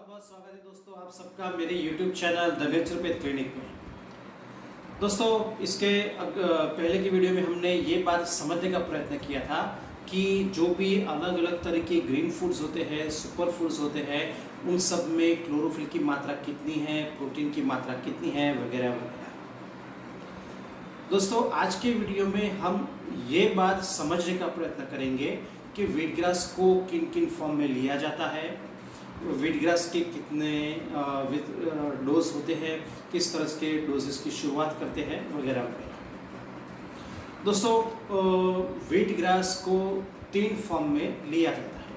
बहुत बहुत स्वागत है दोस्तों आप सबका मेरे YouTube channel the naturopath clinic में। दोस्तों इसके पहले की वीडियो में हमने ये बात समझने का प्रयत्न किया था कि जो भी अलग अलग तरह के ग्रीन फूड्स होते हैं, सुपर फूड्स होते हैं, उन सब में क्लोरोफिल की मात्रा कितनी है, प्रोटीन की मात्रा कितनी है, वगैरह वगैरह। दोस्तों आज के वीडियो में हम ये बात समझने का प्रयत्न करेंगे कि व्हीट ग्रास को किन किन फॉर्म में लिया जाता है, व्हीट ग्रास के कितने डोज होते हैं, किस तरह के डोजेस की शुरुआत करते हैं, वगैरह वगैरह। दोस्तों व्हीट ग्रास को 3 फॉर्म में लिया जाता है।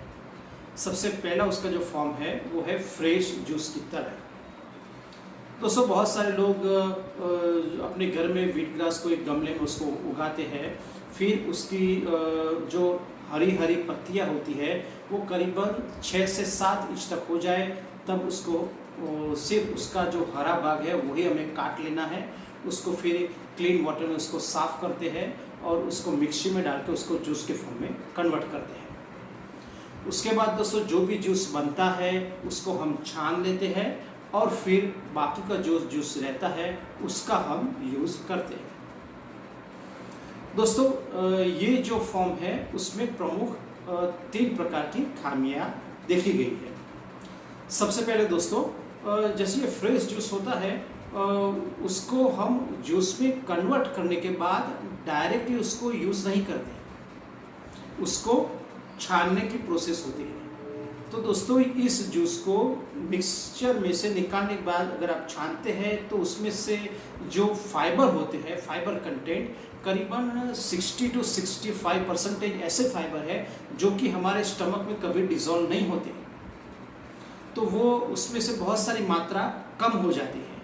सबसे पहला उसका जो फॉर्म है वो है फ्रेश जूस की तरह। दोस्तों बहुत सारे लोग अपने घर में व्हीट ग्रास को एक गमले में उसको उगाते हैं, फिर उसकी जो हरी हरी पत्तियां होती है वो करीबन 6 से 7 इंच तक हो जाए तब उसको सिर्फ उसका जो हरा भाग है वही हमें काट लेना है। उसको फिर क्लीन वाटर में उसको साफ़ करते हैं और उसको मिक्सी में डाल के उसको जूस के फॉर्म में कन्वर्ट करते हैं। उसके बाद दोस्तों जो भी जूस बनता है उसको हम छान लेते हैं और फिर बाकी का जो जूस रहता है उसका हम यूज़ करते हैं। दोस्तों ये जो फॉर्म है उसमें प्रमुख 3 प्रकार की खामियां देखी गई है। सबसे पहले दोस्तों जैसे ये फ्रेश जूस होता है उसको हम जूस में कन्वर्ट करने के बाद डायरेक्टली उसको यूज़ नहीं करते, उसको छानने की प्रोसेस होती है। तो दोस्तों इस जूस को मिक्सचर में से निकालने के बाद अगर आप छानते हैं तो उसमें से जो फाइबर होते हैं, फाइबर कंटेंट करीबन 60 to 65% ऐसे फाइबर है जो कि हमारे स्टमक में कभी डिसॉल्व नहीं होते, तो वो उसमें से बहुत सारी मात्रा कम हो जाती है।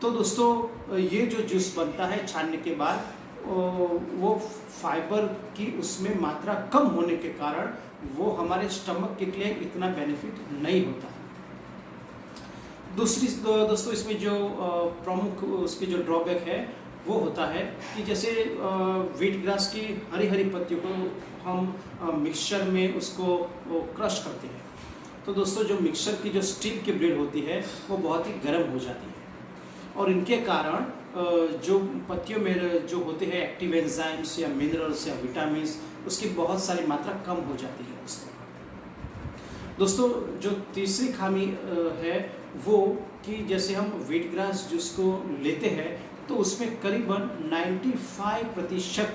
तो दोस्तों ये जो जूस बनता है छानने के बाद वो फाइबर की उसमें मात्रा कम होने के कारण वो हमारे स्टमक के लिए इतना बेनिफिट नहीं होता। दूसरी दोस्तों इसमें जो प्रमुख उसकी जो ड्रॉबैक है वो होता है कि जैसे व्हीट ग्रास की हरी हरी पत्तियों को हम मिक्सचर में उसको क्रश करते हैं, तो दोस्तों जो मिक्सचर की जो स्टील की ब्लेड होती है वो बहुत ही गर्म हो जाती है और इनके कारण जो पत्तियों में जो होते हैं एक्टिव एंजाइम्स या मिनरल्स या विटामिन्स उसकी बहुत सारी मात्रा कम हो जाती है उसमें। दोस्तों जो तीसरी खामी है वो कि जैसे हम व्हीट ग्रास जूस को लेते हैं तो उसमें करीबन 95%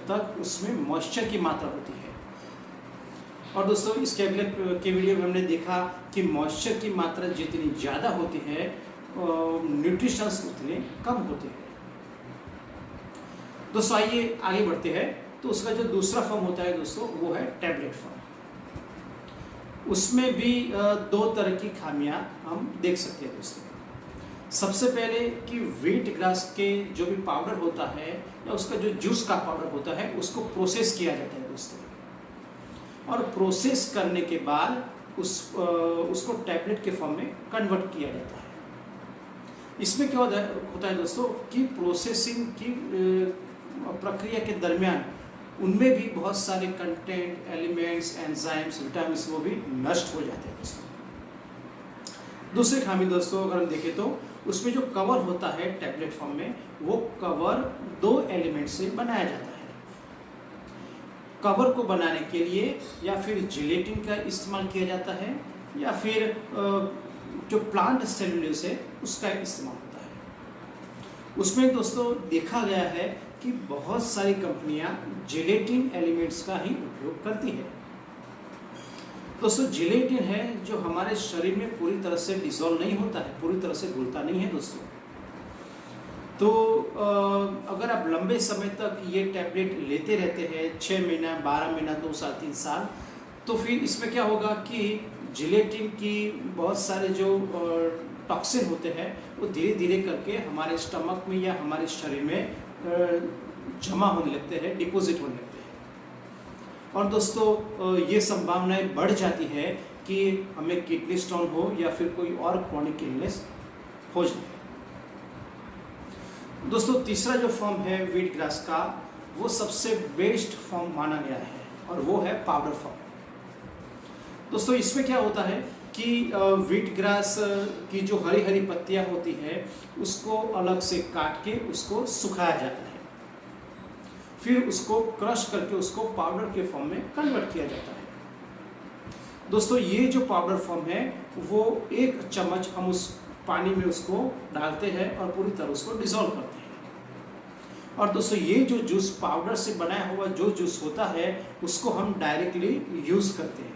तक उसमें मॉइस्चर की मात्रा होती है। और दोस्तों इसके अगले के वीडियो में हमने देखा कि मॉइस्चर की मात्रा जितनी ज़्यादा होती है न्यूट्रिशंस उतने कम होते हैं। दोस्तों आइए आगे बढ़ते हैं। तो उसका जो दूसरा फॉर्म होता है दोस्तों वो है टैबलेट फॉर्म। उसमें भी 2 तरह की खामियां हम देख सकते हैं दोस्तों। सबसे पहले कि व्हीट ग्रास के जो भी पाउडर होता है या उसका जो जूस का पाउडर होता है उसको प्रोसेस किया जाता है दोस्तों, और प्रोसेस करने के बाद उसको टैबलेट के फॉर्म में कन्वर्ट किया जाता है। इसमें क्या होता है दोस्तों कि प्रोसेसिंग की प्रक्रिया के दरमियान उनमें भी बहुत सारे कंटेंट, एलिमेंट्स, एंजाइम्स, विटामिन्स वो भी नष्ट हो जाते हैं दोस्तों। दूसरी खामी दोस्तों अगर हम देखें तो उसमें जो कवर होता है टैबलेट फॉर्म में वो कवर 2 एलिमेंट से बनाया जाता है। कवर को बनाने के लिए या फिर जिलेटिन का इस्तेमाल किया जाता है या फिर जो प्लांट सेलुलोज है उसका इस्तेमाल होता है। उसमें दोस्तों देखा गया है कि बहुत सारी कंपनियां जिलेटिन एलिमेंट्स का ही उपयोग करती है। दोस्तों जिलेटिन है जो हमारे शरीर में पूरी तरह से डिसॉल्व नहीं होता है, पूरी तरह से घुलता नहीं है दोस्तों। तो अगर आप लंबे समय तक ये टैबलेट लेते रहते हैं 6 महीना, 12 महीना, 2 साल, 3 साल, तो फिर इसमें क्या होगा कि जिलेटिन की बहुत सारे जो टॉक्सिन होते हैं वो धीरे धीरे करके हमारे स्टमक में या हमारे शरीर में जमा होने लगते हैं, डिपॉजिट होने लगते हैं। और दोस्तों ये संभावनाएं बढ़ जाती है कि हमें किडनी स्टोन हो या फिर कोई और क्रॉनिक इलनेस हो जाए। दोस्तों तीसरा जो फॉर्म है व्हीट ग्रास का वो सबसे बेस्ट फॉर्म माना गया है। और वो है पाउडर फॉर्म। दोस्तों इसमें क्या होता है कि व्हीट ग्रास की जो हरी हरी पत्तियां होती है उसको अलग से काट के उसको सुखाया जाता है, फिर उसको क्रश करके उसको पाउडर के फॉर्म में कन्वर्ट किया जाता है। दोस्तों ये जो पाउडर फॉर्म है वो 1 चम्मच हम उस पानी में उसको डालते हैं और पूरी तरह उसको डिसॉल्व करते हैं। और दोस्तों ये जो जूस पाउडर से बनाया हुआ जो जूस होता है उसको हम डायरेक्टली यूज करते हैं।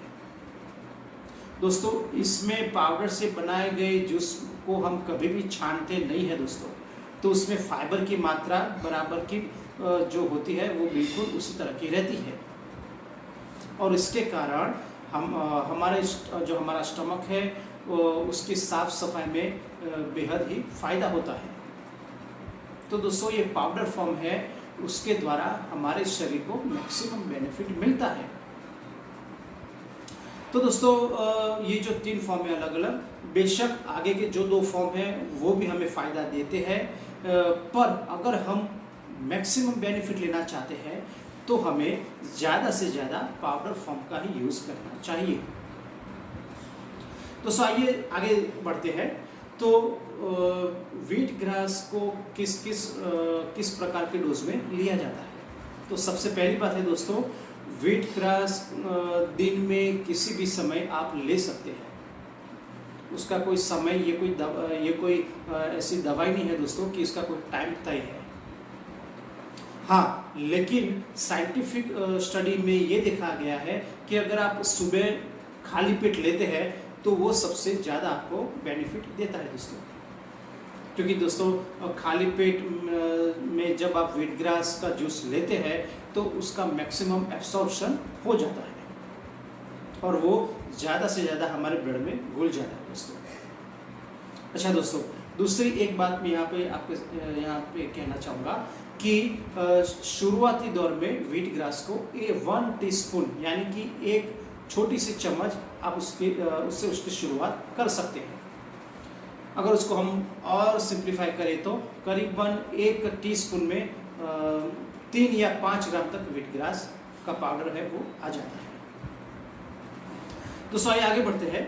दोस्तों इसमें पाउडर से बनाए गए जूस को हम कभी भी छानते नहीं है दोस्तों, तो उसमें फाइबर की मात्रा बराबर की जो होती है वो बिल्कुल उसी तरह की रहती है, और इसके कारण हम हमारा स्टमक है उसकी साफ सफाई में बेहद ही फायदा होता है। तो दोस्तों ये पाउडर फॉर्म है, उसके द्वारा हमारे शरीर को मैक्सिमम बेनिफिट मिलता है। तो दोस्तों ये जो 3 फॉर्म है अलग अलग, बेशक आगे के जो 2 फॉर्म है वो भी हमें फ़ायदा देते हैं, पर अगर हम मैक्सिमम बेनिफिट लेना चाहते हैं तो हमें ज़्यादा से ज़्यादा पाउडर फॉर्म का ही यूज़ करना चाहिए। दोस्तों आइए आगे बढ़ते हैं। तो व्हीट ग्रास को किस प्रकार के डोज में लिया जाता है। तो सबसे पहली बात है दोस्तों, व्हीट ग्रास दिन में किसी भी समय आप ले सकते हैं, उसका कोई समय ये कोई ऐसी दवाई नहीं है दोस्तों कि इसका कोई टाइम तय है। हाँ, लेकिन साइंटिफिक स्टडी में ये देखा गया है कि अगर आप सुबह खाली पेट लेते हैं तो वो सबसे ज़्यादा आपको बेनिफिट देता है दोस्तों, क्योंकि दोस्तों खाली पेट में जब आप व्हीट ग्रास का जूस लेते हैं तो उसका मैक्सिमम एब्सॉर्प्शन हो जाता है और वो ज़्यादा से ज़्यादा हमारे ब्लड में घुल जाता है दोस्तों। अच्छा दोस्तों, दूसरी एक बात मैं यहाँ पे कहना चाहूँगा कि शुरुआती दौर में व्हीट ग्रास को 1 टीस्पून यानी कि 1 छोटी सी चम्मच आप उससे उसकी शुरुआत कर सकते हैं। अगर उसको हम और सिंप्लीफाई करें तो करीबन 1 टीस्पून में 3 या 5 ग्राम तक व्हीट ग्रास का पाउडर है वो आ जाता है। दोस्तों आइए आगे बढ़ते हैं।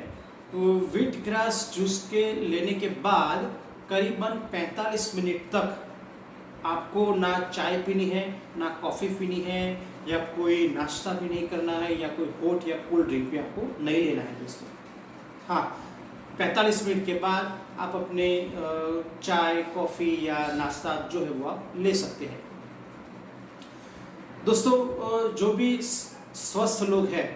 व्हीट ग्रास जूस के लेने के बाद करीबन 45 मिनट तक आपको ना चाय पीनी है, ना कॉफ़ी पीनी है, या कोई नाश्ता भी नहीं करना है, या कोई हॉट या कोल्ड ड्रिंक भी आपको नहीं लेना है दोस्तों। हाँ, 45 मिनट के बाद आप अपने चाय कॉफ़ी या नाश्ता जो है वो आप ले सकते हैं। दोस्तों जो भी स्वस्थ लोग हैं,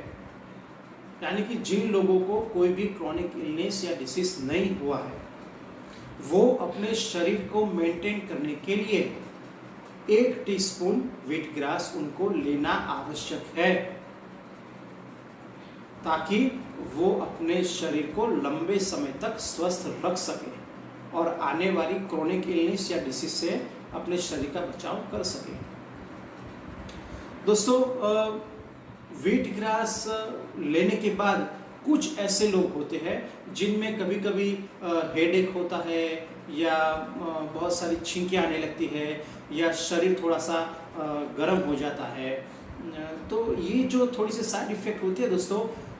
यानी कि जिन लोगों को कोई भी क्रॉनिक इलनेस या डिसीज नहीं हुआ है, वो अपने शरीर को मेंटेन करने के लिए 1 टीस्पून व्हीट ग्रास उनको लेना आवश्यक है, ताकि वो अपने शरीर को लंबे समय तक स्वस्थ रख सके और आने वाली क्रॉनिक इलनेस या डिसीज से अपने शरीर का बचाव कर सके। दोस्तों व्हीट ग्रास लेने के बाद कुछ ऐसे लोग होते हैं जिनमें कभी कभी हेडेक होता है, या बहुत सारी छींकें आने लगती है, या शरीर थोड़ा सा गर्म हो जाता है। तो ये जो थोड़ी सी साइड इफ़ेक्ट होती है दोस्तों,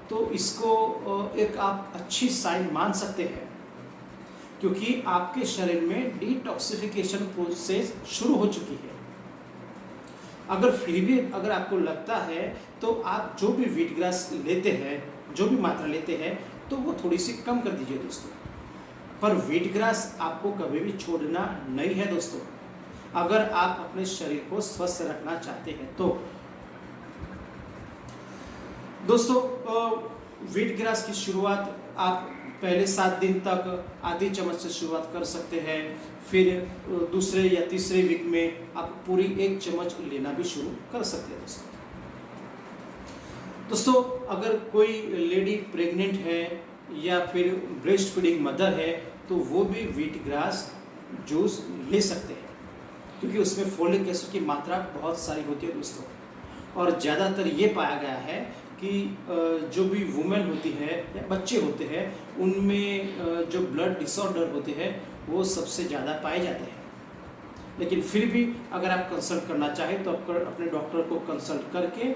तो इसको एक आप अच्छी साइन मान सकते हैं, क्योंकि आपके शरीर में डिटॉक्सिफिकेशन प्रोसेस शुरू हो चुकी है। अगर आपको लगता है तो आप जो भी व्हीट ग्रास लेते हैं, जो भी मात्रा लेते हैं, तो वो थोड़ी सी कम कर दीजिए दोस्तों। पर व्हीट ग्रास आपको कभी भी छोड़ना नहीं है दोस्तों, अगर आप अपने शरीर को स्वस्थ रखना चाहते हैं तो। दोस्तों व्हीट ग्रास की शुरुआत आप पहले 7 दिन तक आधी चम्मच से शुरुआत कर सकते हैं, फिर दूसरे या तीसरे वीक में आप पूरी 1 चम्मच लेना भी शुरू कर सकते हैं दोस्तों। अगर कोई लेडी प्रेग्नेंट है या फिर ब्रेस्ट फीडिंग मदर है तो वो भी व्हीट ग्रास जूस ले सकते हैं, क्योंकि उसमें फोलिक एसिड की मात्रा बहुत सारी होती है दोस्तों। और ज़्यादातर ये पाया गया है कि जो भी वुमेन होती है या बच्चे होते हैं, उनमें जो ब्लड डिसऑर्डर होते हैं वो सबसे ज़्यादा पाए जाते हैं। लेकिन फिर भी अगर आप कंसल्ट करना चाहें तो आप अपने डॉक्टर को कंसल्ट करके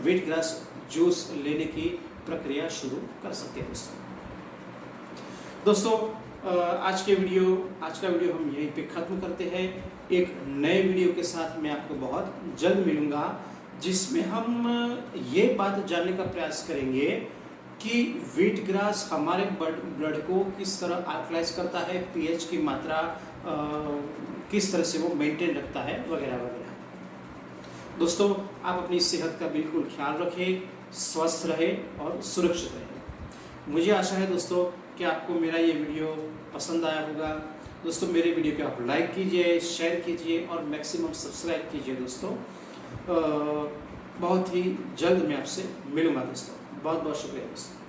व्हीट ग्रास जूस लेने की प्रक्रिया शुरू कर सकते हैं दोस्तों। आज का वीडियो हम यहीं पे ख़त्म करते हैं। एक नए वीडियो के साथ मैं आपको बहुत जल्द मिलूँगा, जिसमें हम ये बात जानने का प्रयास करेंगे कि व्हीट ग्रास हमारे ब्लड को किस तरह अल्कलाइज करता है, पीएच की मात्रा किस तरह से वो मेंटेन रखता है, वगैरह वगैरह। दोस्तों, आप अपनी सेहत का बिल्कुल ख्याल रखें, स्वस्थ रहे और सुरक्षित रहे। मुझे आशा है दोस्तों कि आपको मेरा ये वीडियो पसंद आया होगा। दोस्तों, मेरे वीडियो को आप लाइक कीजिए, शेयर कीजिए और मैक्सिमम सब्सक्राइब कीजिए दोस्तों। बहुत ही जल्द मैं आपसे मिलूँगा दोस्तों। बहुत बहुत शुक्रिया दोस्तों।